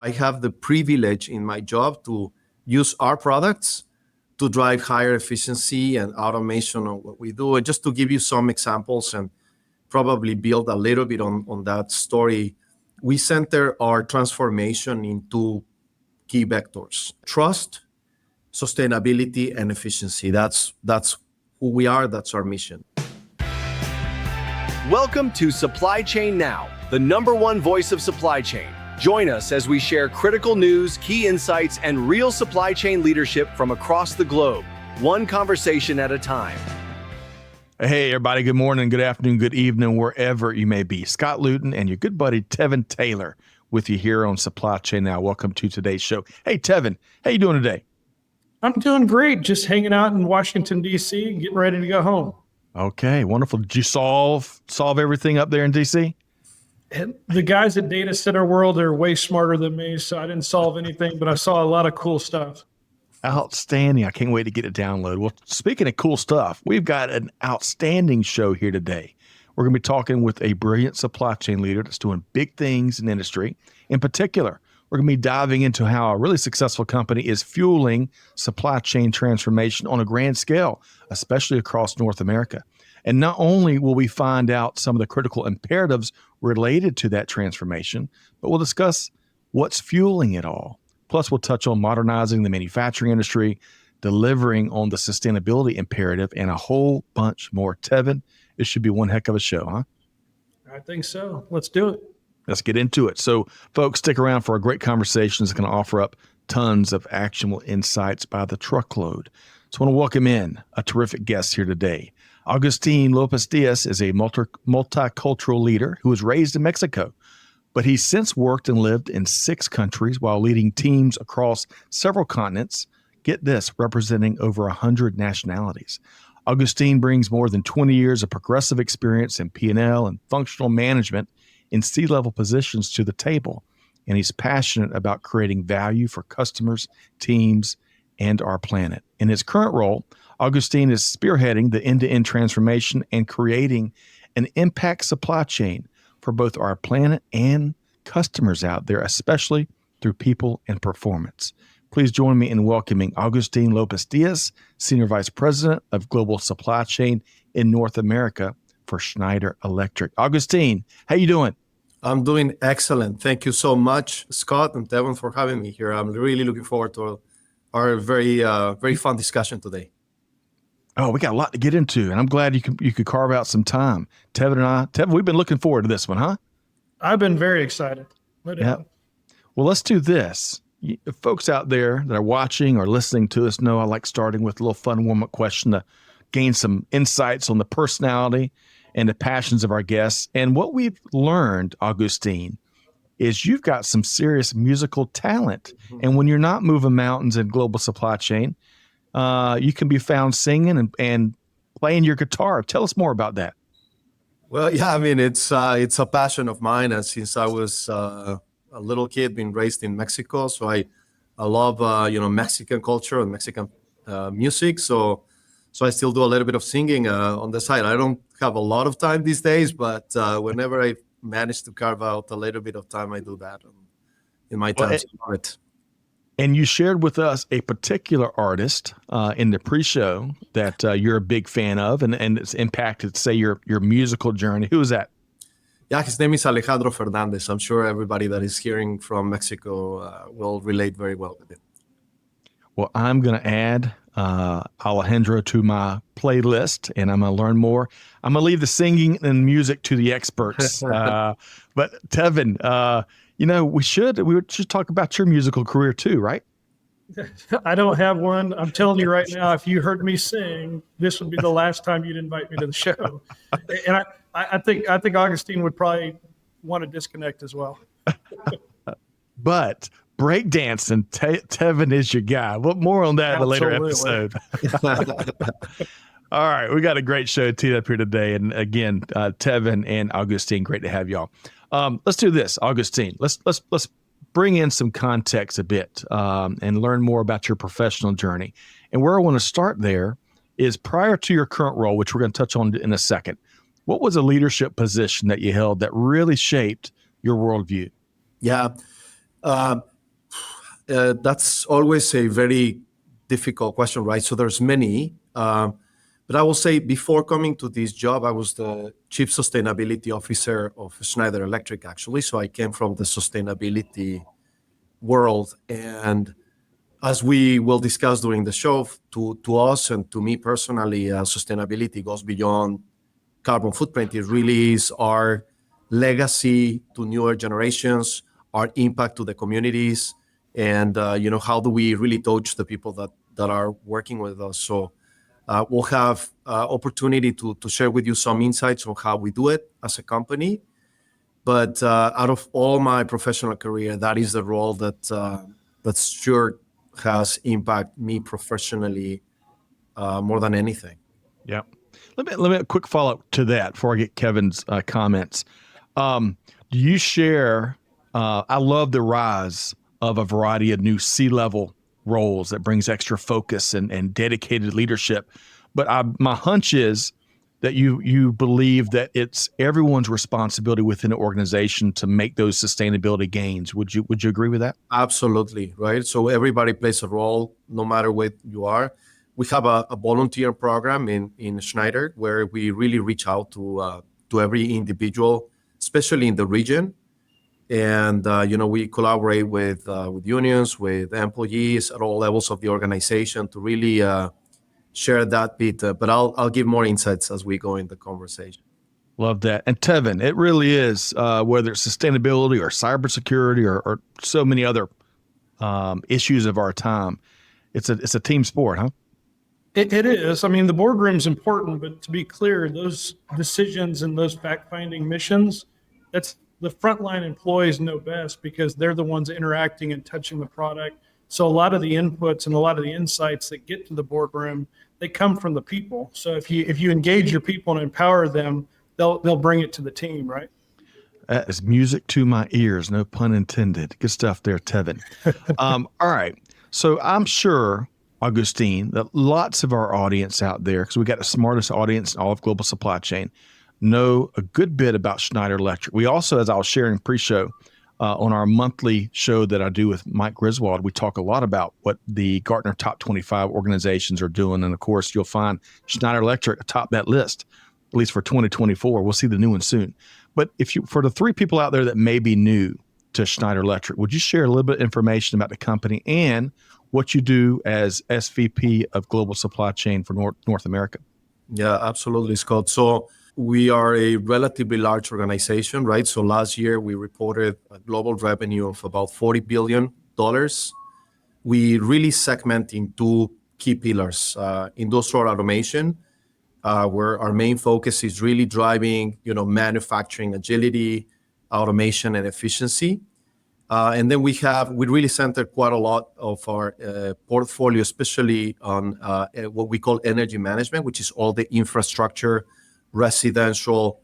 I have the privilege in my job to use our products to drive higher efficiency and automation of what we do. And just to give you some examples and probably build a little bit on that story, we center our transformation into key vectors: trust, sustainability, and efficiency. That's who we are. That's our mission. Welcome to Supply Chain Now, the #1 voice of supply chain. Join us as we share critical news, key insights, and real supply chain leadership from across the globe, one conversation at a time. Hey, everybody. Good morning, good afternoon, good evening, wherever you may be. Scott Luton and your good buddy, Tevon Taylor, with you here on Supply Chain Now. Welcome to today's show. Hey, Tevon, how you doing today? I'm doing great. Just hanging out in Washington, D.C., getting ready to go home. Okay, wonderful. Did you solve everything up there in D.C.? And the guys at Data Center World are way smarter than me, so I didn't solve anything, but I saw a lot of cool stuff. Outstanding. I can't wait to get it downloaded. Well, speaking of cool stuff, we've got an outstanding show here today. We're going to be talking with a brilliant supply chain leader that's doing big things in industry. In particular, we're going to be diving into how a really successful company is fueling supply chain transformation on a grand scale, especially across North America. And not only will we find out some of the critical imperatives related to that transformation, but we'll discuss what's fueling it all. Plus, we'll touch on modernizing the manufacturing industry, delivering on the sustainability imperative, and a whole bunch more. Tevon, it should be one heck of a show, huh? I think so. Let's do it. Let's get into it. So, folks, stick around for a great conversation that's going to offer up tons of actionable insights by the truckload. So I want to welcome in a terrific guest here today. Agustin Lopez-Diaz is a multicultural leader who was raised in Mexico, but he's since worked and lived in 6 countries while leading teams across several continents. Get this, representing over 100 nationalities. Agustin brings more than 20 years of progressive experience in P&L and functional management in C-level positions to the table, and he's passionate about creating value for customers, teams, and our planet. In his current role, Agustin is spearheading the end-to-end transformation and creating an impact supply chain for both our planet and customers out there, especially through people and performance. Please join me in welcoming Agustin Lopez-Diaz, Senior Vice President of Global Supply Chain in North America for Schneider Electric. Agustin, how you doing? I'm doing excellent. Thank you so much, Scott and Tevon, for having me here. I'm really looking forward to our very fun discussion today. Oh, we got a lot to get into, and I'm glad you could carve out some time. Tevon, we've been looking forward to this one, huh? I've been very excited. Yeah. Well, let's do this. Folks out there that are watching or listening to us know I like starting with a little fun warm-up question to gain some insights on the personality and the passions of our guests. And what we've learned, Agustin, is you've got some serious musical talent. Mm-hmm. And when you're not moving mountains in global supply chain, you can be found singing and playing your guitar. Tell us more about that. Well, yeah, I mean, it's a passion of mine, and since I was a little kid, being raised in Mexico, so I love Mexican culture and Mexican music. So I still do a little bit of singing on the side. I don't have a lot of time these days, but whenever I manage to carve out a little bit of time, I do that in my time. And you shared with us a particular artist in the pre-show that you're a big fan of, and it's impacted, say, your musical journey. Who is that? Yeah, his name is Alejandro Fernandez. I'm sure everybody that is hearing from Mexico will relate very well with it. Well, I'm going to add Alejandro to my playlist, and I'm going to learn more. I'm going to leave the singing and music to the experts. But Tevon, we should talk about your musical career too, right? I don't have one. I'm telling you right now, if you heard me sing, this would be the last time you'd invite me to the show. And I think Agustin would probably want to disconnect as well. But breakdancing, Tevon is your guy. What more on that in a later episode? All right, we got a great show teed up here today, and again, Tevon and Agustin, great to have y'all. Let's do this, Agustin. Let's bring in some context a bit and learn more about your professional journey. And where I want to start there is prior to your current role, which we're going to touch on in a second. What was a leadership position that you held that really shaped your worldview? Yeah. That's always a very difficult question, right? So there's many, but I will say before coming to this job, I was the chief sustainability officer of Schneider Electric, actually. So I came from the sustainability world, and as we will discuss during the show, to us and to me personally, sustainability goes beyond carbon footprint. It really is our legacy to newer generations, our impact to the communities, and how do we really touch the people that are working with us. So we'll have opportunity to share with you some insights on how we do it as a company. But out of all my professional career, that is the role that sure has impacted me professionally more than anything. Yeah. Let me a quick follow up to that before I get Kevin's comments. Do you share? I love the rise of a variety of new C-level roles that brings extra focus and dedicated leadership. But my hunch is that you believe that it's everyone's responsibility within an organization to make those sustainability gains. Would you agree with that? Absolutely, right? So everybody plays a role, no matter what you are. We have a volunteer program in Schneider where we really reach out to every individual, especially in the region. And we collaborate with unions, with employees at all levels of the organization to really share that bit. But I'll give more insights as we go in the conversation. Love that. And Tevin, it really is, whether it's sustainability or cybersecurity or so many other issues of our time, it's a team sport, huh? It is. I mean, the boardroom's important, but to be clear, those decisions and those fact-finding missions, that's the frontline employees know best because they're the ones interacting and touching the product. So a lot of the inputs and a lot of the insights that get to the boardroom, they come from the people. So if you engage your people and empower them, they'll bring it to the team, right? That is music to my ears, no pun intended. Good stuff there, Tevin. All right. So I'm sure, Agustin, that lots of our audience out there, because we got the smartest audience in all of global supply chain, know a good bit about Schneider Electric. We also, as I was sharing pre-show, on our monthly show that I do with Mike Griswold, we talk a lot about what the Gartner Top 25 organizations are doing. And of course, you'll find Schneider Electric atop that list, at least for 2024. We'll see the new one soon. But for the three people out there that may be new to Schneider Electric, would you share a little bit of information about the company and what you do as SVP of Global Supply Chain for North America? Yeah, absolutely, Scott. So we are a relatively large organization, right? So last year we reported a global revenue of about $40 billion. We really segment in two key pillars. Industrial automation, where our main focus is really driving, manufacturing agility, automation, and efficiency. And then we really center quite a lot of our portfolio, especially on what we call energy management, which is all the infrastructure, residential,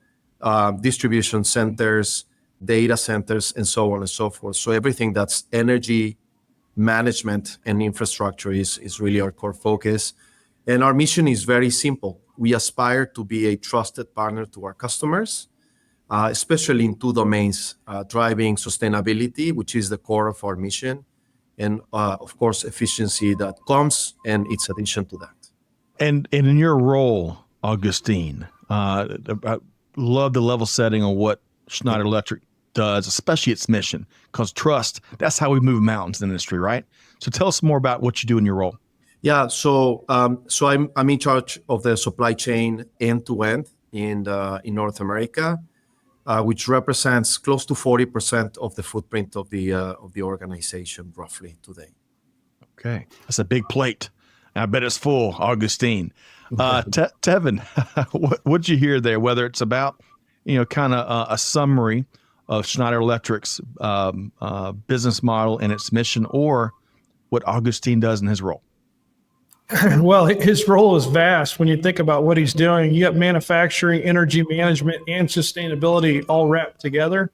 distribution centers, data centers, and so on and so forth. So everything that's energy management and infrastructure is really our core focus. And our mission is very simple. We aspire to be a trusted partner to our customers, especially in two domains, driving sustainability, which is the core of our mission, and of course, efficiency that comes and its addition to that. And in your role, Agustin, I love the level setting on what Schneider Electric does, especially its mission, because trust, that's how we move mountains in the industry, right? So tell us more about what you do in your role. Yeah, so I'm in charge of the supply chain end to end in North America, which represents close to 40% of the footprint of the organization roughly today. Okay, that's a big plate. I bet it's full, Agustin. Tevin, what'd you hear there? Whether it's about, kind of a summary of Schneider Electric's business model and its mission, or what Agustin does in his role? Well, his role is vast when you think about what he's doing. You have manufacturing, energy management, and sustainability all wrapped together.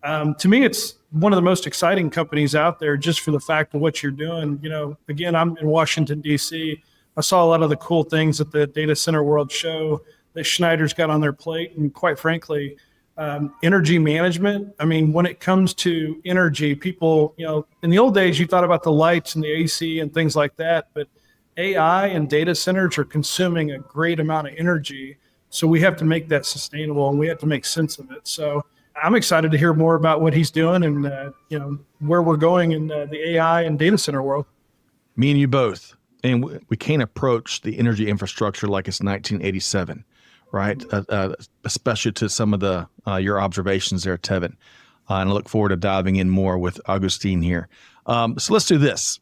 To me, it's one of the most exciting companies out there just for the fact of what you're doing. Again, I'm in Washington, D.C. I saw a lot of the cool things at the Data Center World Show that Schneider's got on their plate. And quite frankly, energy management. I mean, when it comes to energy, people, in the old days, you thought about the lights and the AC and things like that, but AI and data centers are consuming a great amount of energy. So we have to make that sustainable and we have to make sense of it. So I'm excited to hear more about what he's doing and, where we're going in the AI and data center world. Me and you both. And we can't approach the energy infrastructure like it's 1987, right? Especially to some of the your observations there, Tevin. And I look forward to diving in more with Agustin here. So let's do this.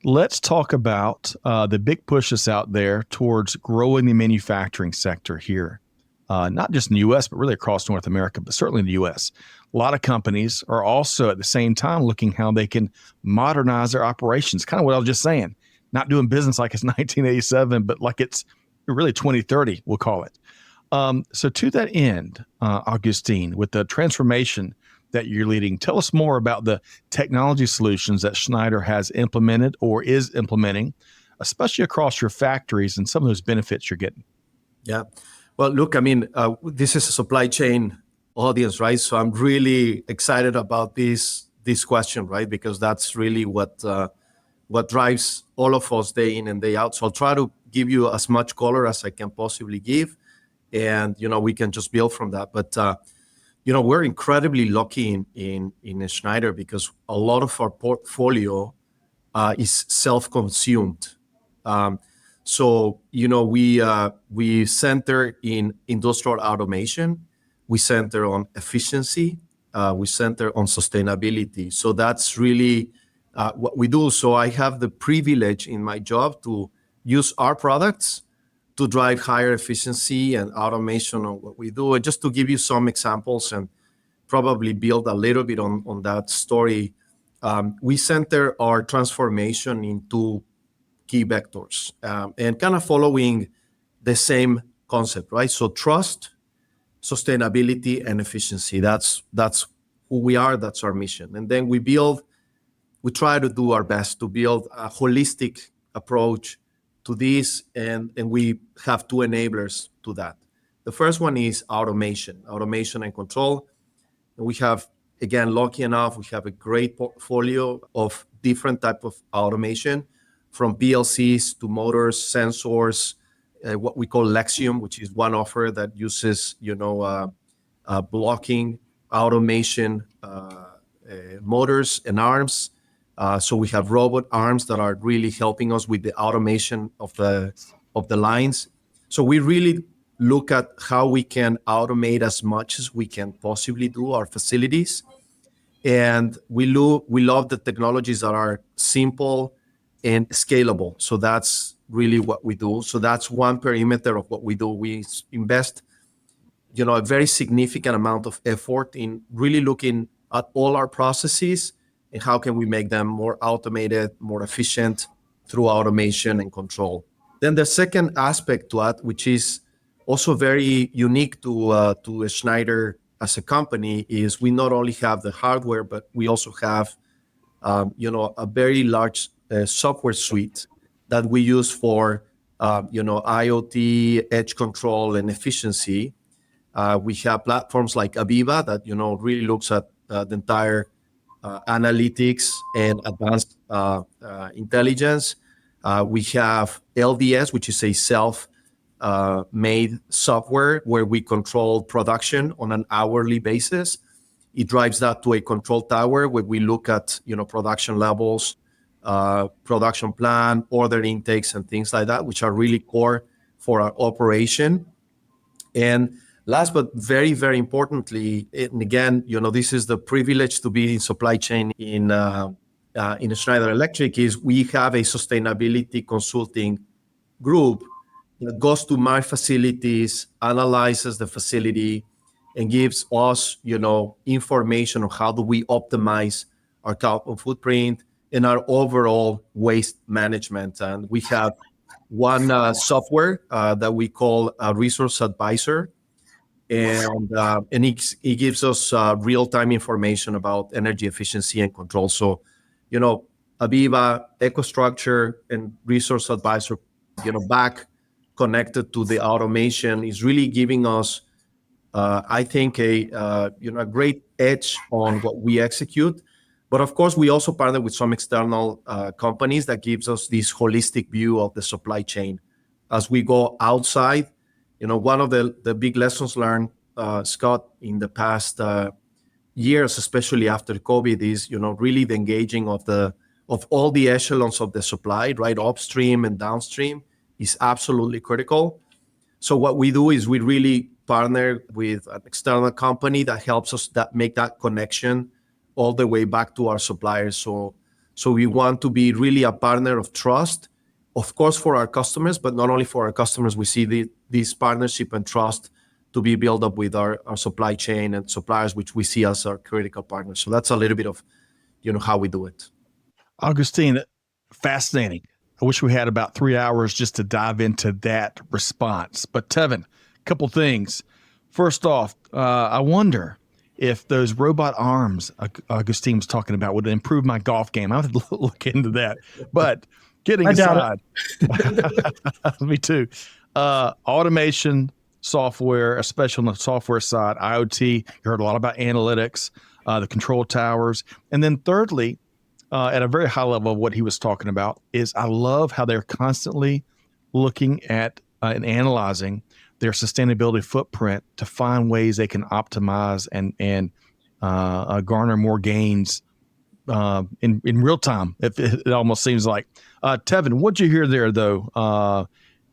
Let's talk about the big pushes out there towards growing the manufacturing sector here, not just in the U.S., but really across North America, but certainly in the U.S. A lot of companies are also at the same time looking how they can modernize their operations. Kind of what I was just saying, not doing business like it's 1987, but like it's really 2030, we'll call it. So to that end, Agustin, with the transformation that you're leading, tell us more about the technology solutions that Schneider has implemented or is implementing, especially across your factories and some of those benefits you're getting. Yeah. Well, look, I mean, this is a supply chain audience, right? So I'm really excited about this question, right? Because that's really what drives all of us day in and day out. So I'll try to give you as much color as I can possibly give, and we can just build from that. But we're incredibly lucky in Schneider because a lot of our portfolio is self-consumed. So we center in industrial automation, we center on efficiency, we center on sustainability. So that's really what we do. So I have the privilege in my job to use our products to drive higher efficiency and automation on what we do. And just to give you some examples and probably build a little bit on that story, we center our transformation into key vectors and kind of following the same concept, right? So trust, sustainability, and efficiency. That's who we are. That's our mission. And then we try to do our best to build a holistic approach to this, and we have two enablers to that. The first one is automation and control. And we have, again, lucky enough, we have a great portfolio of different type of automation, from PLCs to motors, sensors, what we call Lexium, which is one offer that uses, blocking, automation, motors and arms. So we have robot arms that are really helping us with the automation of the lines. So we really look at how we can automate as much as we can possibly do our facilities. And we love the technologies that are simple and scalable. So that's really what we do. So that's one perimeter of what we do. We invest, a very significant amount of effort in really looking at all our processes and how can we make them more automated, more efficient through automation and control. Then the second aspect to that, which is also very unique to Schneider as a company, is we not only have the hardware, but we also have, a very large software suite that we use for, IoT, edge control, and efficiency. We have platforms like Aviva that, really looks at the entire analytics and advanced intelligence. We have LDS, which is a self-made software where we control production on an hourly basis. It drives that to a control tower where we look at, production levels, production plan, order intakes, and things like that, which are really core for our operation. And last but very, very importantly, and again, this is the privilege to be in supply chain in Schneider Electric, is we have a sustainability consulting group that goes to my facilities, analyzes the facility, and gives us, information on how do we optimize our carbon footprint and our overall waste management. And we have one software that we call a resource advisor, and it gives us real-time information about energy efficiency and control. So, Aviva, EcoStruxure, and Resource Advisor, back connected to the automation is really giving us I think a great edge on what we execute. But of course, we also partner with some external companies that gives us this holistic view of the supply chain. As we go outside, one of the big lessons learned, Scott, in the past years, especially after COVID, is really the engaging of all the echelons of the supply, right, upstream and downstream, is absolutely critical. So what we do is we really partner with an external company that helps us make that connection all the way back to our suppliers. So we want to be really a partner of trust, of course, for our customers, but not only for our customers. We see this partnership and trust to be built up with our supply chain and suppliers, which we see as our critical partners. So that's a little bit of how we do it. Augustine, fascinating. I wish we had about 3 hours just to dive into that response. But Tevon, a couple things. First off, I wonder if those robot arms Augustine was talking about would improve my golf game. I would look into that. But kidding aside, me too. Automation, software, especially on the software side, IoT. You heard a lot about analytics, the control towers, and then thirdly, at a very high level of what he was talking about is I love how they're constantly looking at and analyzing their sustainability footprint to find ways they can optimize and garner more gains in real time. If it almost seems like. Tevon, what'd you hear there though,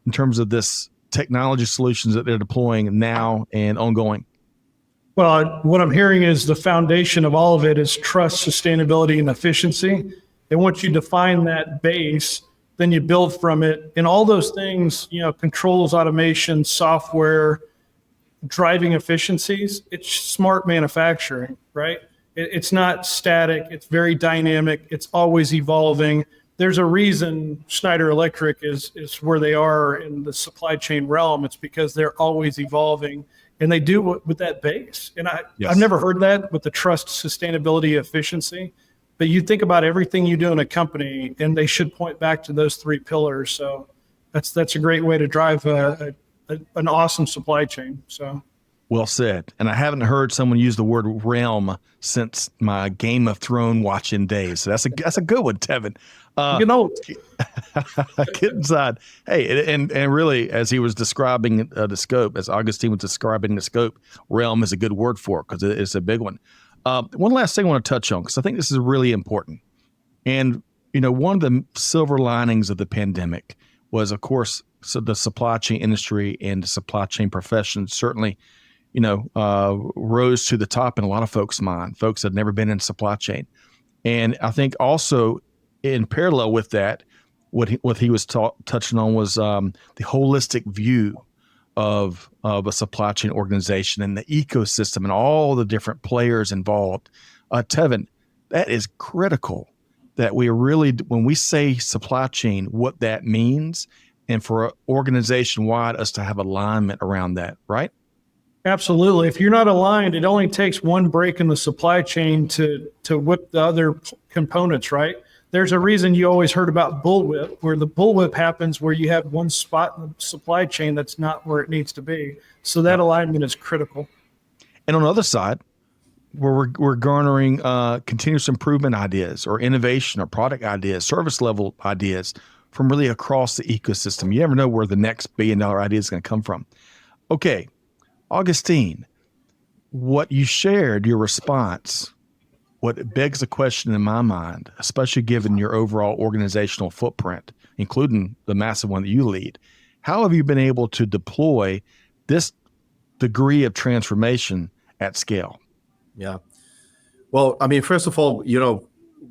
in terms of this technology solutions that they're deploying now and ongoing? Well, what I'm hearing is the foundation of all of it is trust, sustainability, and efficiency. And once you define that base, then you build from it. And all those things, controls, automation, software, driving efficiencies, it's smart manufacturing, right? It's not static. It's very dynamic. It's always evolving. There's a reason Schneider Electric is where they are in the supply chain realm. It's because they're always evolving. And they do it with that base. And I've never heard that with the trust, sustainability, efficiency. But you think about everything you do in a company, and they should point back to those three pillars. So that's a great way to drive an awesome supply chain. So well said. And I haven't heard someone use the word realm since my Game of Thrones watching days. So that's a good one, Tevon. Get inside. Hey, and really, as he was describing the scope, as Augustine was describing the scope, realm is a good word for it because it's a big one. One last thing I want to touch on, because I think this is really important. And, one of the silver linings of the pandemic was, of course, the supply chain industry and the supply chain profession certainly, rose to the top in a lot of folks' mind, folks that had never been in supply chain. And I think also in parallel with that, what he was touching on was the holistic view of a supply chain organization and the ecosystem and all the different players involved. Tevon, that is critical that we really, when we say supply chain, what that means, and for organization-wide us to have alignment around that, right? Absolutely. If you're not aligned, it only takes one break in the supply chain to whip the other components, right? There's a reason you always heard about bullwhip, where the bullwhip happens where you have one spot in the supply chain that's not where it needs to be. So that alignment is critical. And on the other side, where we're garnering continuous improvement ideas or innovation or product ideas, service level ideas from really across the ecosystem. You never know where the next $1 billion idea is going to come from. Okay, Augustine, what you shared, your response, what begs the question in my mind, especially given your overall organizational footprint, including the massive one that you lead, how have you been able to deploy this degree of transformation at scale? Yeah. Well, first of all,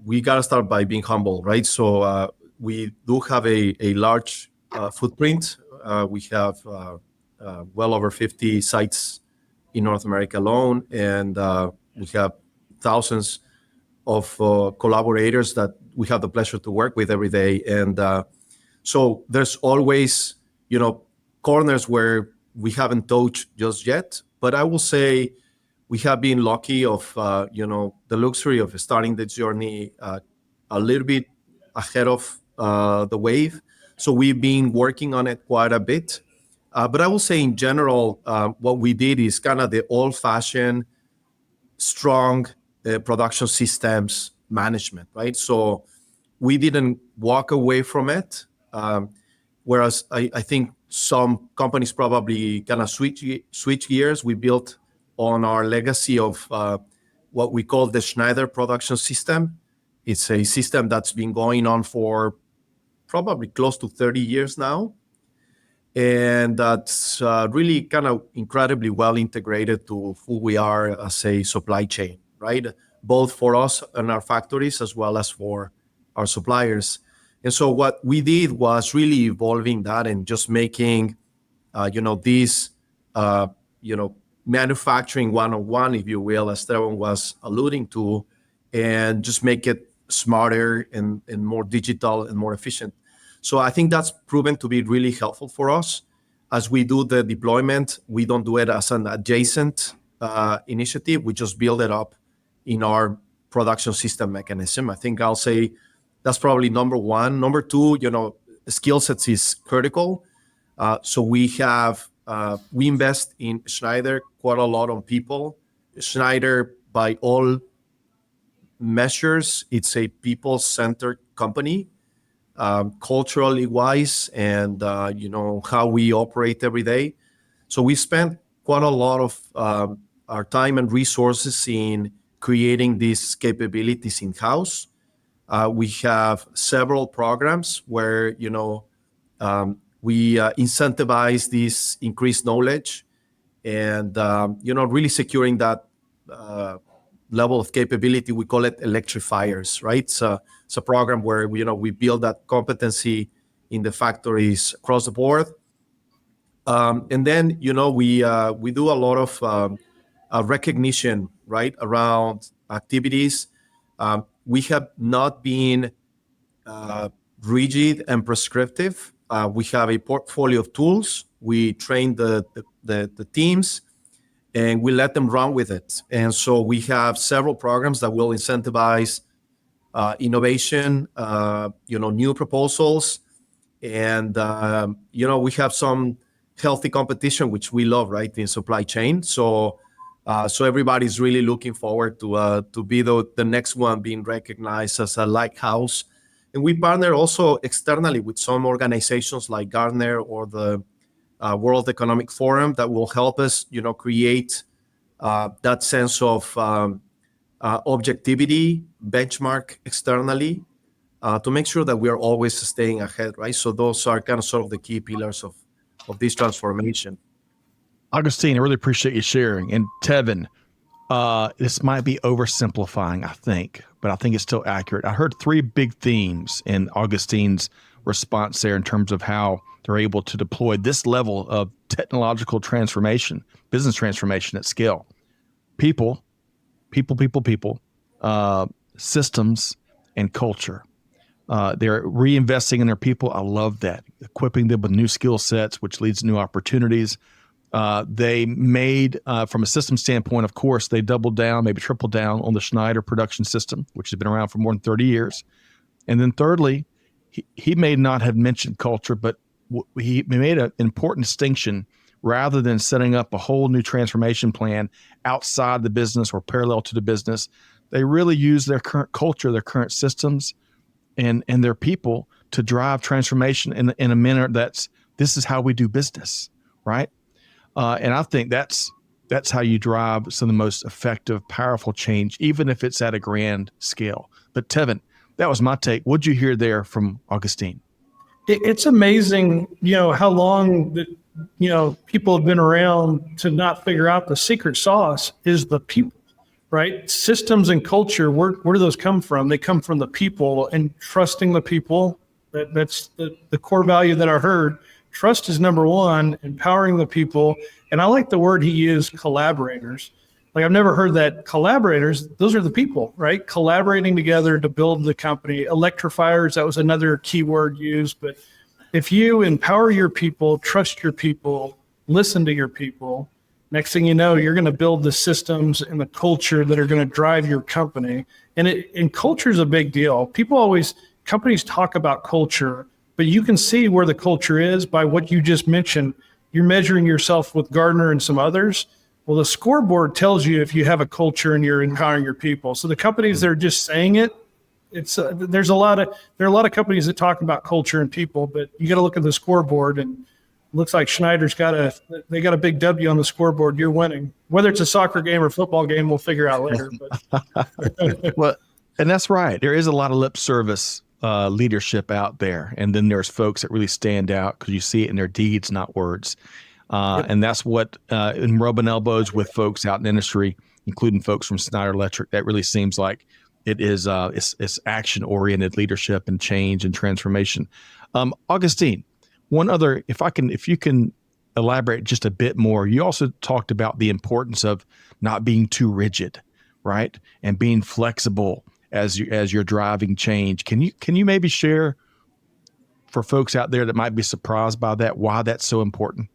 we got to start by being humble, right? So we do have a large footprint. We have well over 50 sites in North America alone, and we have thousands of collaborators that we have the pleasure to work with every day. And so there's always, corners where we haven't touched just yet. But I will say we have been lucky of, the luxury of starting the journey a little bit ahead of the wave. So we've been working on it quite a bit. But I will say in general, what we did is kind of the old-fashioned, strong production systems management, right? So we didn't walk away from it. Whereas I think some companies probably kind of switch gears. We built on our legacy of what we call the Schneider production system. It's a system that's been going on for probably close to 30 years now. And that's really kind of incredibly well integrated to who we are as a supply chain, right? Both for us and our factories as well as for our suppliers. And so what we did was really evolving that and just making, this, manufacturing 101, if you will, as Tevon was alluding to, and just make it smarter and more digital and more efficient. So I think that's proven to be really helpful for us. As we do the deployment, we don't do it as an adjacent initiative. We just build it up in our production system mechanism. I think I'll say that's probably number one. Number two, skill sets is critical. So we invest in Schneider quite a lot on people. Schneider, by all measures, it's a people-centered company. Culturally wise and how we operate every day. So we spent quite a lot of our time and resources in creating these capabilities in-house. We have several programs where we incentivize this increased knowledge and really securing that level of capability. We call it electrifiers, right? It's a program where we build that competency in the factories across the board. And then we do a lot of recognition, right, around activities. We have not been rigid and prescriptive. We have a portfolio of tools. We train the teams, and we let them run with it. And so we have several programs that will incentivize innovation, new proposals, and we have some healthy competition, which we love, right, in supply chain. So everybody's really looking forward to be the next one being recognized as a lighthouse. And we partner also externally with some organizations like Gartner or the World Economic Forum that will help us, create that sense of objectivity, benchmark externally to make sure that we are always staying ahead, right? So those are kind of sort of the key pillars of this transformation. Agustin, I really appreciate you sharing. And Tevon, this might be oversimplifying, I think, but I think it's still accurate. I heard three big themes in Agustin's response there in terms of how they're able to deploy this level of technological transformation, business transformation at scale. People, systems, and culture. They're reinvesting in their people. I love that. Equipping them with new skill sets, which leads to new opportunities. They made, from a system standpoint, of course, they doubled down, maybe tripled down on the Schneider production system, which has been around for more than 30 years. And then thirdly, he may not have mentioned culture, but he made an important distinction. Rather than setting up a whole new transformation plan outside the business or parallel to the business, they really use their current culture, their current systems, and their people to drive transformation in a manner this is how we do business, right? And I think that's how you drive some of the most effective, powerful change, even if it's at a grand scale. But Tevon, that was my take. What'd you hear there from Agustin? It's amazing, how long that, people have been around to not figure out the secret sauce is the people, right? Systems and culture, where do those come from? They come from the people and trusting the people. That's the core value that I heard. Trust is number one, empowering the people. And I like the word he used, collaborators. Like, I've never heard that. Collaborators, those are the people, right? Collaborating together to build the company. Electrifiers, that was another key word used. But if you empower your people, trust your people, listen to your people, next thing you know, you're going to build the systems and the culture that are going to drive your company. And culture is a big deal. Companies talk about culture, but you can see where the culture is by what you just mentioned. you're measuring yourself with Gartner and some others. Well, the scoreboard tells you if you have a culture and you're empowering your people. So the companies that are just saying it, there are a lot of companies that talk about culture and people, but you got to look at the scoreboard, and it looks like Schneider's got a big W on the scoreboard. You're winning. Whether it's a soccer game or football game, we'll figure out later. But. Well, and that's right. There is a lot of lip service leadership out there, and then there's folks that really stand out because you see it in their deeds, not words. And that's what in rubbing elbows with folks out in the industry, including folks from Schneider Electric, that really seems like it is it's action-oriented leadership and change and transformation. Agustin, one other, if you can elaborate just a bit more, you also talked about the importance of not being too rigid, right? And being flexible as you're driving change. Can you maybe share for folks out there that might be surprised by that, why that's so important?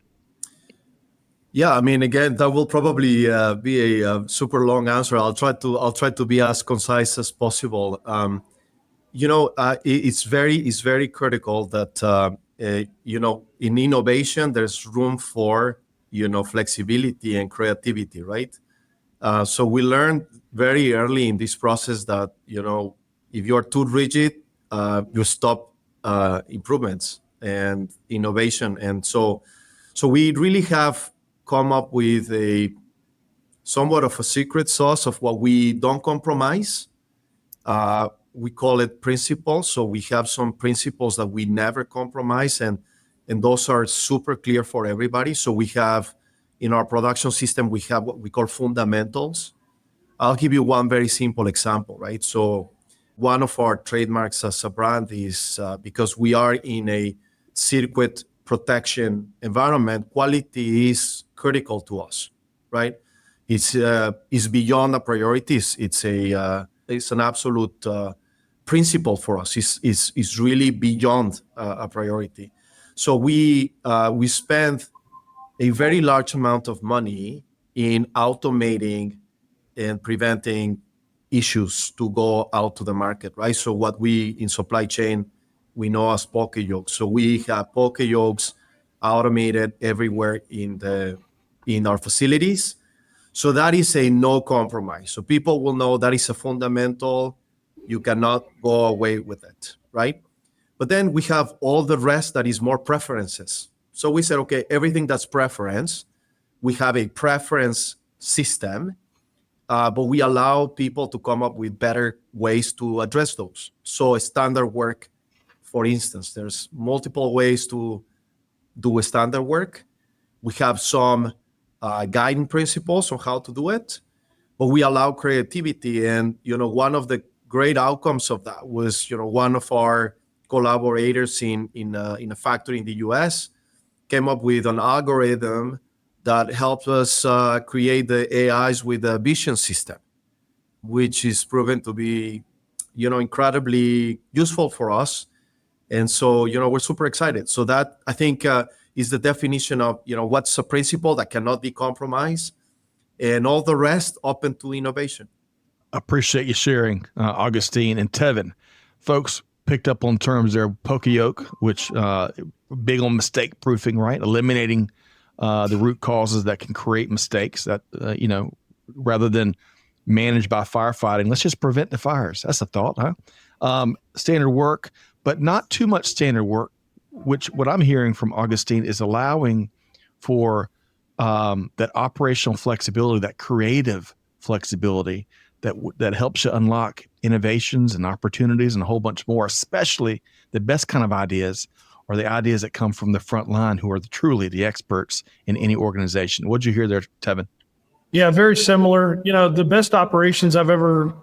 Yeah, I mean, again, that will probably be a super long answer. I'll try to be as concise as possible. It's very critical that in innovation there's room for flexibility and creativity, right? So we learned very early in this process that if you're too rigid, you stop improvements and innovation, and so we really have come up with a somewhat of a secret sauce of what we don't compromise. We call it principles. So we have some principles that we never compromise, and those are super clear for everybody. So we have in our production system, we have what we call fundamentals. I'll give you one very simple example, right? So one of our trademarks as a brand is because we are in a circuit protection environment, quality is critical to us, right? It's beyond a priority. It's an absolute principle for us. It's really beyond a priority. So we spend a very large amount of money in automating and preventing issues to go out to the market, right? So what we in supply chain we know as poke yolks. So we have poke yolks automated everywhere in our facilities. So that is a no compromise. So people will know that is a fundamental. You cannot go away with it, right? But then we have all the rest that is more preferences. So we said, okay, everything that's preference, we have a preference system, but we allow people to come up with better ways to address those. So standard work, for instance, there's multiple ways to do a standard work. We have some guiding principles on how to do it, but we allow creativity. And one of the great outcomes of that was one of our collaborators in a factory in the U.S. came up with an algorithm that helps us create the AIs with a vision system, which is proven to be incredibly useful for us. And so we're super excited. So that, I think, is the definition of what's a principle that cannot be compromised, and all the rest open to innovation. Appreciate you sharing, Agustin and Tevon. Folks picked up on terms there, poka-yoke, which big on mistake proofing, right? Eliminating the root causes that can create mistakes that, rather than managed by firefighting, let's just prevent the fires. That's a thought, huh? Standard work, but not too much standard work, which what I'm hearing from Agustin is allowing for that operational flexibility, that creative flexibility that helps you unlock innovations and opportunities and a whole bunch more, especially the best kind of ideas are the ideas that come from the front line, who are truly the experts in any organization. What'd you hear there, Tevon? Yeah, very similar. The best operations I've ever,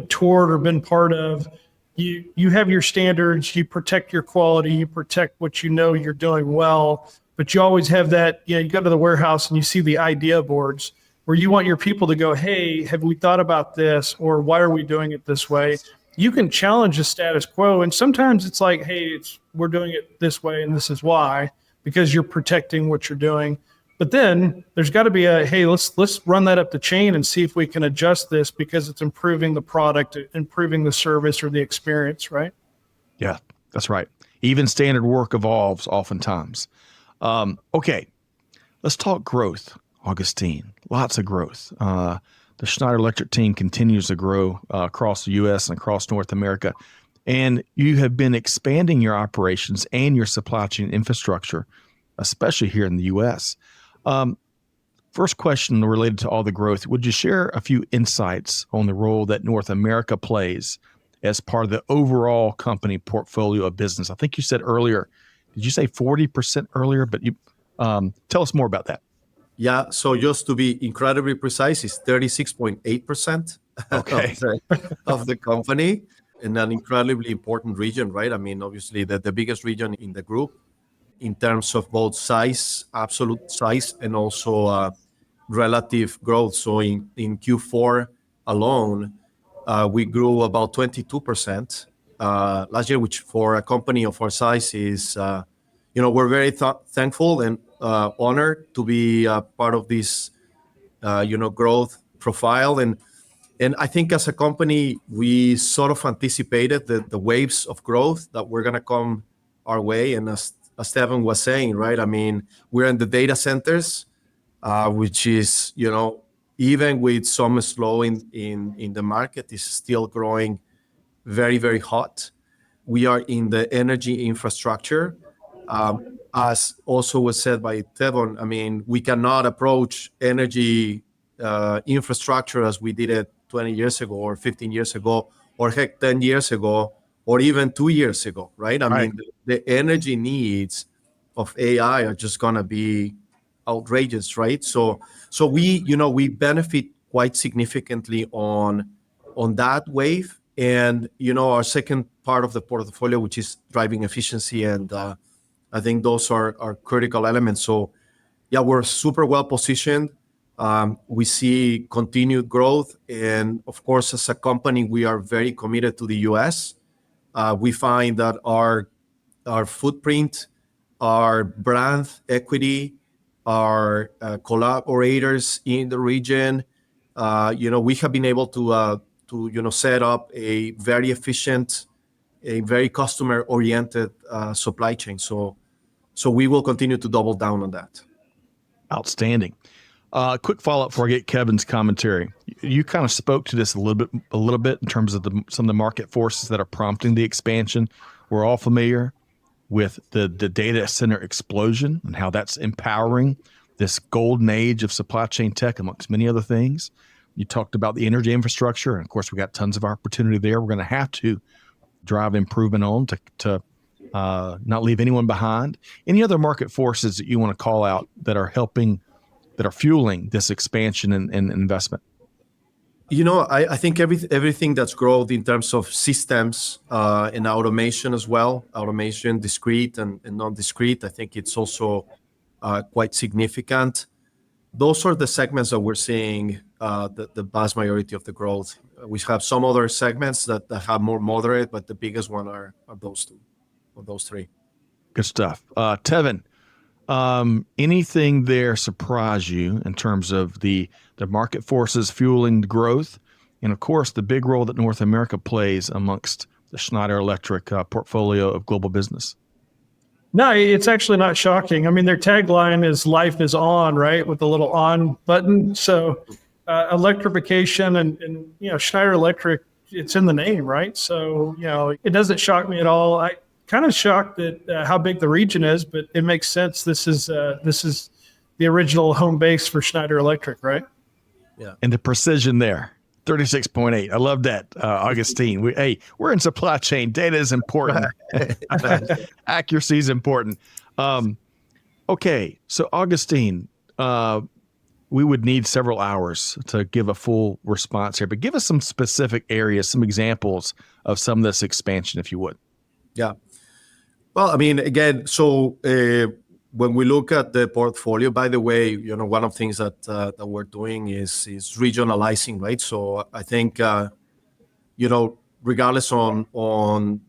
toured or been part of, you have your standards, you protect your quality, you protect what you're doing well, but you always have that, you go to the warehouse and you see the idea boards where you want your people to go, hey, have we thought about this? Or why are we doing it this way? You can challenge the status quo. And sometimes it's like, hey, we're doing it this way and this is why, because you're protecting what you're doing. But then there's got to be hey, let's run that up the chain and see if we can adjust this because it's improving the product, improving the service or the experience, right? Yeah, that's right. Even standard work evolves oftentimes. Okay, Let's talk growth, Augustine. Lots of growth. The Schneider Electric team continues to grow across the U.S. and across North America. And you have been expanding your operations and your supply chain infrastructure, especially here in the U.S. First question related to all the growth. Would you share a few insights on the role that North America plays as part of the overall company portfolio of business? I think you said earlier, did you say 40% earlier? But you tell us more about that. Yeah, so just to be incredibly precise, it's 36.8% Okay. of the company, in an incredibly important region, right? I mean, obviously, the biggest region in the group in terms of both size, absolute size, and also relative growth. So in Q4 alone, we grew about 22% last year, which for a company of our size is, we're very thankful and honored to be part of this, growth profile. And I think as a company, we sort of anticipated the waves of growth that were going to come our way. And as Tevon was saying, right, I mean, we're in the data centers, which is, even with some slowing in the market, is still growing very, very hot. We are in the energy infrastructure. As also was said by Tevon, I mean, we cannot approach energy infrastructure as we did it 20 years ago or 15 years ago, or heck, 10 years ago, or even 2 years ago, right? I mean, the energy needs of AI are just going to be outrageous, right? So we benefit quite significantly on that wave. And, our second part of the portfolio, which is driving efficiency. And I think those are critical elements. So yeah, we're super well positioned. We see continued growth. And of course, as a company, we are very committed to the US. We find that our footprint, our brand equity, our collaborators in the region, we have been able to set up a very efficient, a very customer-oriented supply chain. So we will continue to double down on that. Outstanding. Quick follow-up before I get Kevin's commentary. You kind of spoke to this a little bit in terms of some of the market forces that are prompting the expansion. We're all familiar with the data center explosion and how that's empowering this golden age of supply chain tech, amongst many other things. You talked about the energy infrastructure, and of course, we got tons of opportunity there. We're going to have to drive improvement on to not leave anyone behind. Any other market forces that you want to call out that are helping, that are fueling this expansion and investment? I think everything that's growth in terms of systems and automation as well, automation, discrete and non-discrete, I think it's also quite significant. Those are the segments that we're seeing the vast majority of the growth. We have some other segments that have more moderate, but the biggest one are those two, or those three. Good stuff. Tevon, anything there surprise you in terms of the market forces fueling the growth? And of course, the big role that North America plays amongst the Schneider Electric portfolio of global business. No, it's actually not shocking. I mean, their tagline is "Life is on," right, with the little "on" button. So, electrification and Schneider Electric, it's in the name, right? So, it doesn't shock me at all. I kind of shocked at how big the region is, but it makes sense. This is the original home base for Schneider Electric, right? Yeah. And the precision there. 36.8. I love that, Augustine. We're in supply chain. Data is important. Accuracy is important. Okay, so Augustine, we would need several hours to give a full response here, but give us some specific areas, some examples of some of this expansion, if you would. Yeah. Well, I mean, again, so when we look at the portfolio, by the way, one of the things that we're doing is regionalizing, right? So I think, regardless on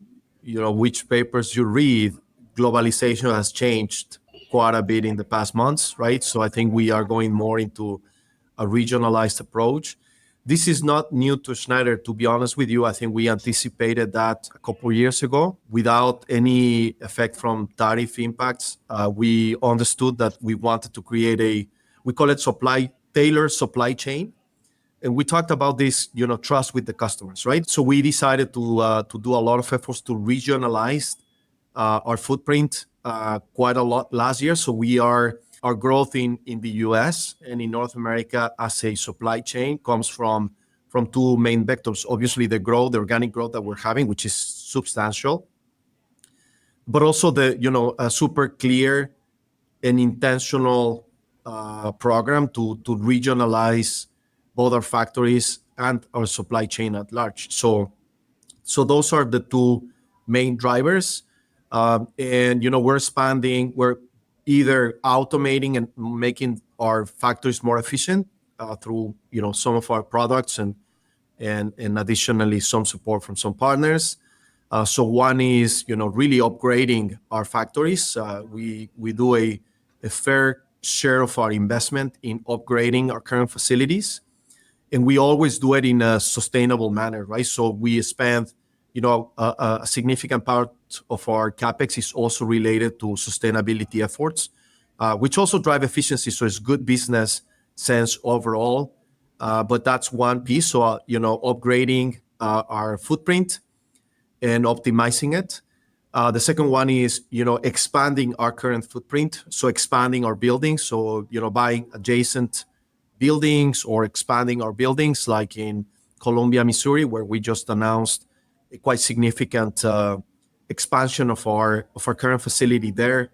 which papers you read, globalization has changed quite a bit in the past months, right? So I think we are going more into a regionalized approach. This is not new to Schneider, to be honest with you. I think we anticipated that a couple of years ago without any effect from tariff impacts. We understood that we wanted to create we call it tailored supply chain. And we talked about this, trust with the customers, right? So we decided to do a lot of efforts to regionalize our footprint quite a lot last year. So our growth in the US and in North America as a supply chain comes from two main vectors. Obviously, the organic growth that we're having, which is substantial, but also a super clear and intentional program to regionalize both our factories and our supply chain at large. So those are the two main drivers. And we're expanding. We're either automating and making our factories more efficient through some of our products and additionally some support from some partners. So one is really upgrading our factories. We do a fair share of our investment in upgrading our current facilities, and we always do it in a sustainable manner, right? So we spend a significant part of our capex is also related to sustainability efforts, which also drive efficiency. So it's good business sense overall. But that's one piece. So upgrading our footprint and optimizing it. The second one is expanding our current footprint. So expanding our buildings. So buying adjacent buildings or expanding our buildings, like in Columbia, Missouri, where we just announced a quite significant expansion of our current facility there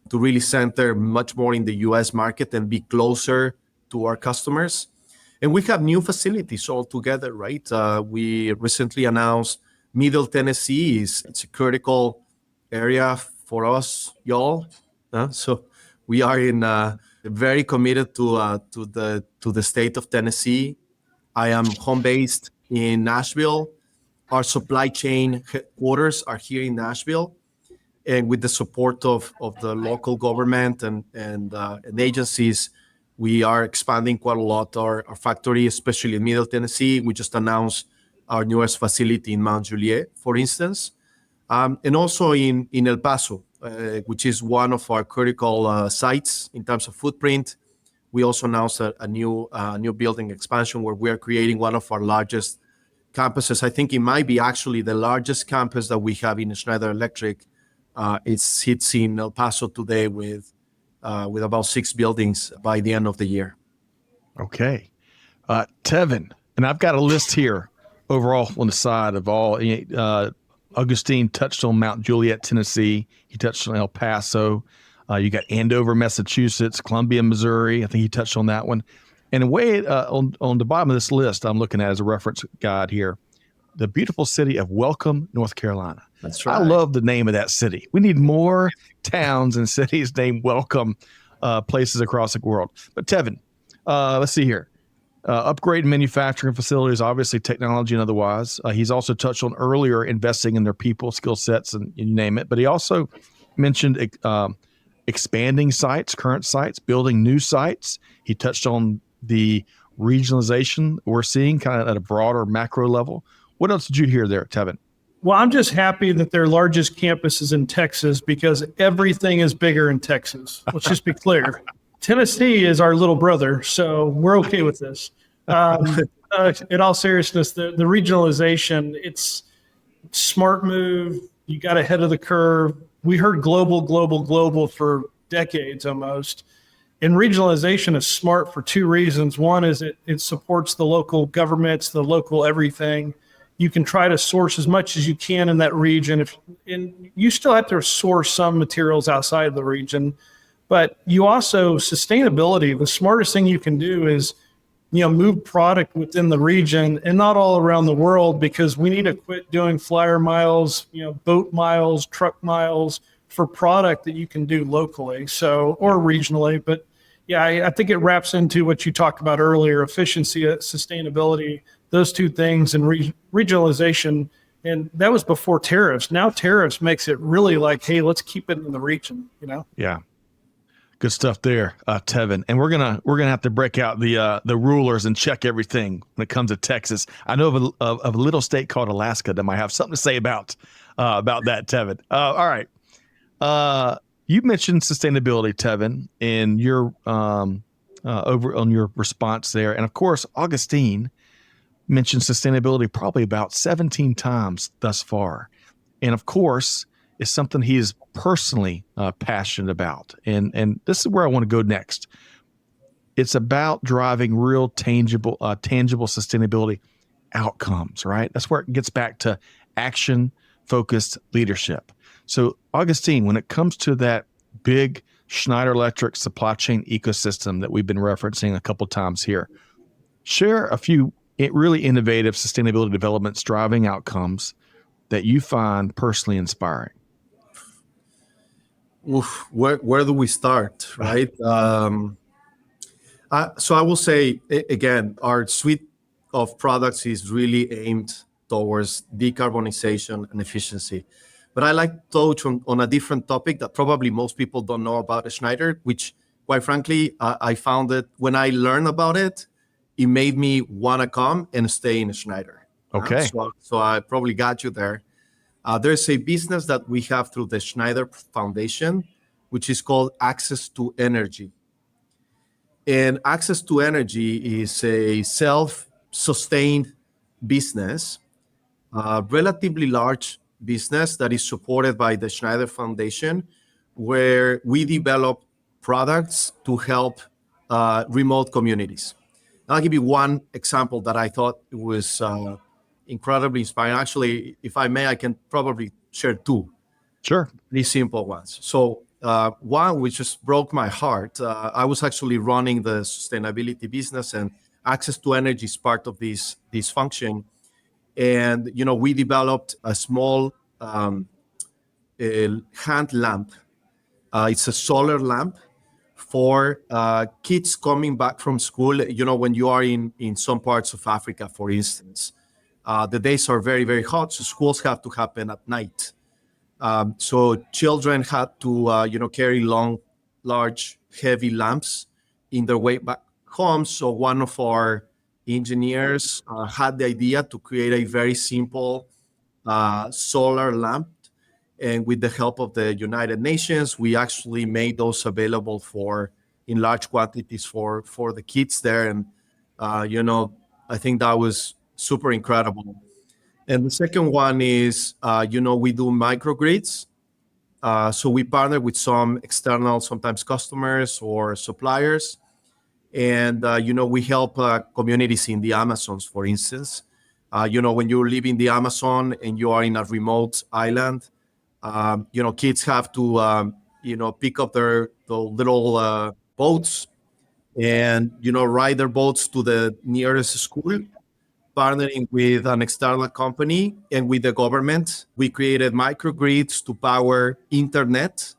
to really center much more in the U.S. market and be closer to our customers. And we have new facilities altogether, right? We recently announced Middle Tennessee it's a critical area for us, y'all. So we are very committed to the state of Tennessee. I am home based in Nashville. Our supply chain headquarters are here in Nashville, and with the support of the local government and agencies, we are expanding quite a lot our factory, especially in Middle Tennessee. We just announced our newest facility in Mount Juliet, for instance, and also in El Paso, which is one of our critical sites in terms of footprint. We also announced a new building expansion where we are creating one of our largest campuses. I think it might be actually the largest campus that we have in Schneider Electric. It sits in El Paso today with about 6 buildings by the end of the year. Okay. Tevin, and I've got a list here overall on the side of all. Agustin touched on Mount Juliet, Tennessee. He touched on El Paso. You got Andover, Massachusetts, Columbia, Missouri. I think he touched on that one. And on the bottom of this list, I'm looking at as a reference guide here, the beautiful city of Welcome, North Carolina. That's right. I love the name of that city. We need more towns and cities named Welcome, places across the world. But Tevin, let's see here. Upgrade manufacturing facilities, obviously technology and otherwise. He's also touched on earlier investing in their people, skill sets, and you name it. But he also mentioned expanding sites, current sites, building new sites. He touched on the regionalization we're seeing kind of at a broader macro level. What else did you hear there, Tevin? Well, I'm just happy that their largest campus is in Texas because everything is bigger in Texas. Let's just be clear. Tennessee is our little brother, so we're okay with this. In all seriousness, the regionalization, it's smart move. You got ahead of the curve. We heard global for decades almost. And regionalization is smart for 2 reasons. One is it supports the local governments, the local everything. You can try to source as much as you can in that region. And you still have to source some materials outside of the region. But you also, sustainability, the smartest thing you can do is, move product within the region and not all around the world, because we need to quit doing flyer miles, boat miles, truck miles for product that you can do locally, or regionally. But yeah, I think it wraps into what you talked about earlier, efficiency, sustainability, those 2 things, and regionalization. And that was before tariffs. Now tariffs makes it really like, hey, let's keep it in the region, Yeah. Good stuff there, Tevin. And we're gonna have to break out the rulers and check everything when it comes to Texas. I know of a little state called Alaska that might have something to say about that, Tevin. All right. You mentioned sustainability, Tevin, in your over on your response there, and of course, Augustine mentioned sustainability probably about 17 times thus far, and of course, it's something he is personally passionate about. And this is where I want to go next. It's about driving real tangible sustainability outcomes, right? That's where it gets back to action focused leadership. So, Augustine, when it comes to that big Schneider Electric supply chain ecosystem that we've been referencing a couple times here, share a few really innovative sustainability developments driving outcomes that you find personally inspiring. Oof, where do we start, right? So I will say, again, our suite of products is really aimed towards decarbonization and efficiency. But I like to touch on a different topic that probably most people don't know about Schneider, which, quite frankly, I found it when I learned about it, it made me want to come and stay in Schneider. Okay. So I probably got you there. There's a business that we have through the Schneider Foundation, which is called Access to Energy. And Access to Energy is a self-sustained business, a relatively large business that is supported by the Schneider Foundation, where we develop products to help remote communities. I'll give you one example that I thought was incredibly inspiring. Actually, if I may, I can probably share two. Sure. These simple ones. So one which just broke my heart. I was actually running the sustainability business, and Access to Energy is part of this function. And we developed a small hand lamp. It's a solar lamp for kids coming back from school. When you are in some parts of Africa, for instance, the days are very, very hot, so schools have to happen at night. So children had to, carry large, heavy lamps in their way back home. So one of our engineers had the idea to create a very simple solar lamp. And with the help of the United Nations, we actually made those available in large quantities for the kids there. And, I think that was super incredible. And the second one is, we do microgrids. So we partner with some external, sometimes customers or suppliers. And, we help communities in the Amazons, for instance. When you live in the Amazon and you are in a remote island, kids have to, pick up the little boats and, ride their boats to the nearest school. Partnering with an external company and with the government, we created microgrids to power internet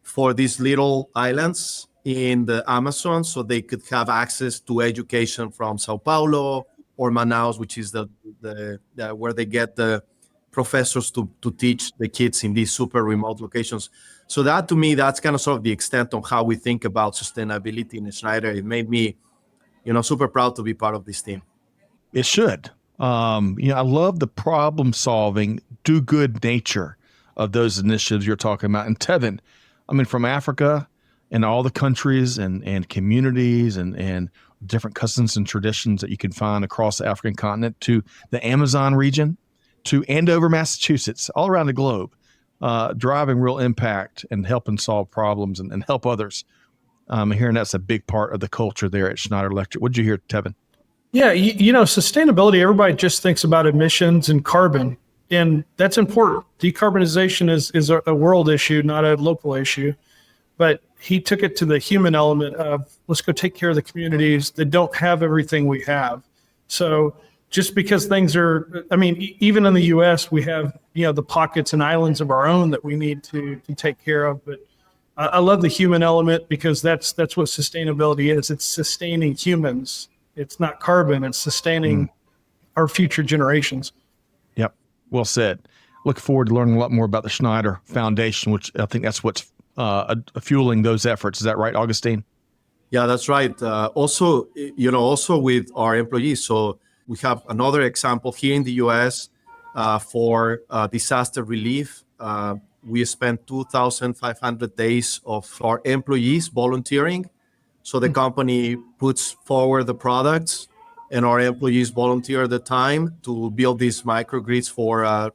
for these little islands in the Amazon, so they could have access to education from Sao Paulo or Manaus, which is the where they get the professors to teach the kids in these super remote locations. So that, to me, that's kind of sort of the extent of how we think about sustainability in Schneider. It made me, super proud to be part of this team. It should. I love the problem solving, do good nature of those initiatives you're talking about. And Tevin, from Africa and all the countries and communities and different customs and traditions that you can find across the African continent to the Amazon region, to Andover, Massachusetts, all around the globe, driving real impact and helping solve problems and help others. Hearing that's a big part of the culture there at Schneider Electric. What'd you hear, Tevin? Yeah, sustainability, everybody just thinks about emissions and carbon, and that's important. Decarbonization is a world issue, not a local issue. But he took it to the human element of, let's go take care of the communities that don't have everything we have. So just because things are, even in the U.S., we have, the pockets and islands of our own that we need to take care of. But I love the human element, because that's what sustainability is. It's sustaining humans. It's not carbon. It's sustaining our future generations. Yep. Well said. Look forward to learning a lot more about the Schneider Foundation, which I think that's what's fueling those efforts. Is that right, Agustin? Yeah, that's right. Also with our employees. So we have another example here in the U.S. For disaster relief. We spent 2,500 days of our employees volunteering. So the company puts forward the products, and our employees volunteer the time to build these microgrids for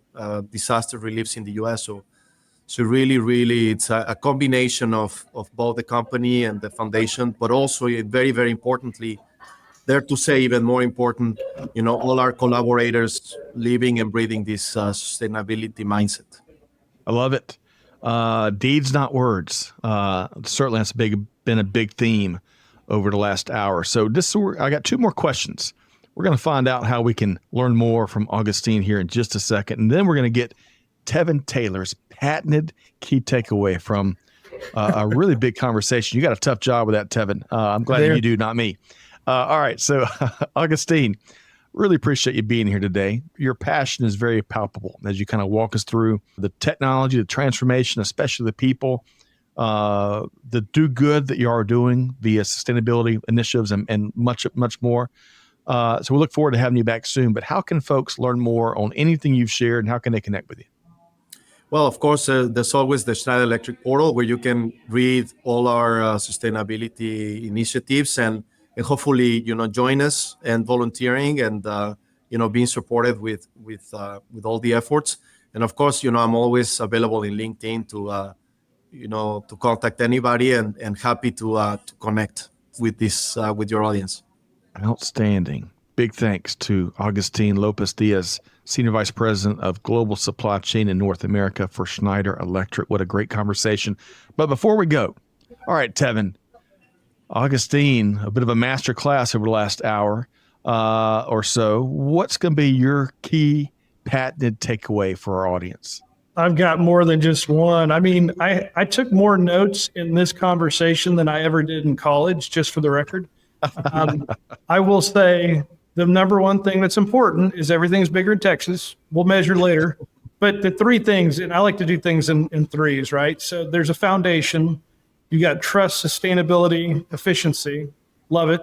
disaster reliefs in the U.S. So really, really, it's a combination of both the company and the foundation, but also very, very importantly, there to say even more important, all our collaborators living and breathing this sustainability mindset. I love it. Deeds, not words. Certainly that's been a big theme over the last hour. So I got two more questions. We're going to find out how we can learn more from Agustin here in just a second. And then we're going to get Tevon Taylor's patented key takeaway from a really big conversation. You got a tough job with that, Tevon. I'm glad that you do, not me. All right. So Agustin, really appreciate you being here today. Your passion is very palpable as you kind of walk us through the technology, the transformation, especially the people, the do good that you are doing via sustainability initiatives and much, much more. So we look forward to having you back soon. But how can folks learn more on anything you've shared, and how can they connect with you? Well, of course, there's always the Schneider Electric portal where you can read all our sustainability initiatives and hopefully, join us and volunteering and, being supported with all the efforts. And of course, I'm always available in LinkedIn to contact anybody and happy to connect with with your audience. Outstanding. Big thanks to Agustin Lopez-Diaz, Senior Vice President of Global Supply Chain in North America for Schneider Electric. What a great conversation. But before we go, all right, Tevon, Agustin, a bit of a master class over the last hour or so. What's going to be your key patented takeaway for our audience? I've got more than just one. I mean, I took more notes in this conversation than I ever did in college, just for the record. I will say the number one thing that's important is everything's bigger in Texas. We'll measure later. But the three things, and I like to do things in threes, right? So there's a foundation. You got trust, sustainability, efficiency. Love it.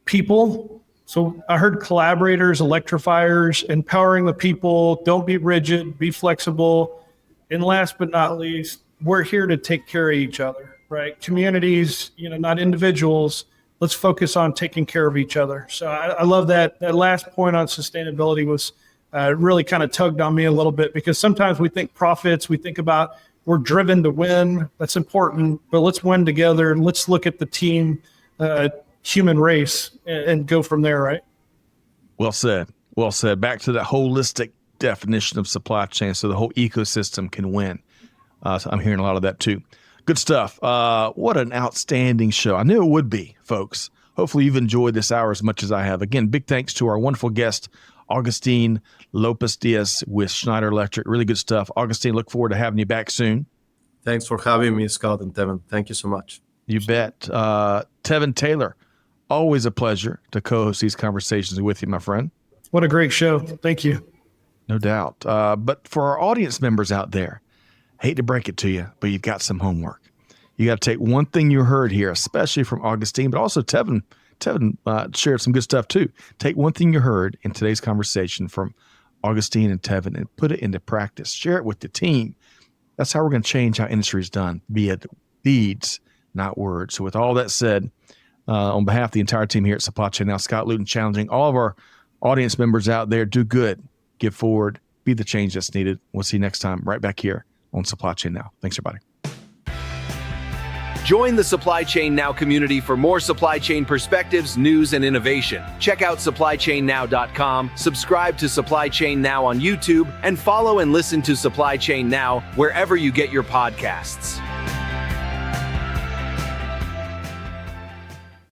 People. So I heard collaborators, electrifiers, empowering the people. Don't be rigid, be flexible. And last but not least, we're here to take care of each other, right? Communities, not individuals. Let's focus on taking care of each other. So I love that. That last point on sustainability was really kind of tugged on me a little bit, because sometimes we think profits, we think about we're driven to win. That's important, but let's win together. Let's look at the team, human race, and go from there, right? Well said. Well said. Back to that holistic definition of supply chain so the whole ecosystem can win. So I'm hearing a lot of that too. Good stuff. What an outstanding show. I knew it would be, folks. Hopefully you've enjoyed this hour as much as I have. Again, big thanks to our wonderful guest, Agustin Lopez-Diaz with Schneider Electric. Really good stuff. Agustin, look forward to having you back soon. Thanks for having me, Scott and Tevon. Thank you so much. You bet. Tevon Taylor, always a pleasure to co-host these conversations with you, my friend. What a great show. Thank you. No doubt. But for our audience members out there, hate to break it to you, but you've got some homework. You got to take one thing you heard here, especially from Agustin, but also Tevon shared some good stuff too. Take one thing you heard in today's conversation from Agustin and Tevon and put it into practice. Share it with the team. That's how we're going to change how industry is done, via deeds, not words. So with all that said, on behalf of the entire team here at Supply Chain Now, Scott Luton challenging all of our audience members out there, do good, give forward, be the change that's needed. We'll see you next time right back here on Supply Chain Now. Thanks, everybody. Join the Supply Chain Now community for more supply chain perspectives, news, and innovation. Check out supplychainnow.com, subscribe to Supply Chain Now on YouTube, and follow and listen to Supply Chain Now wherever you get your podcasts.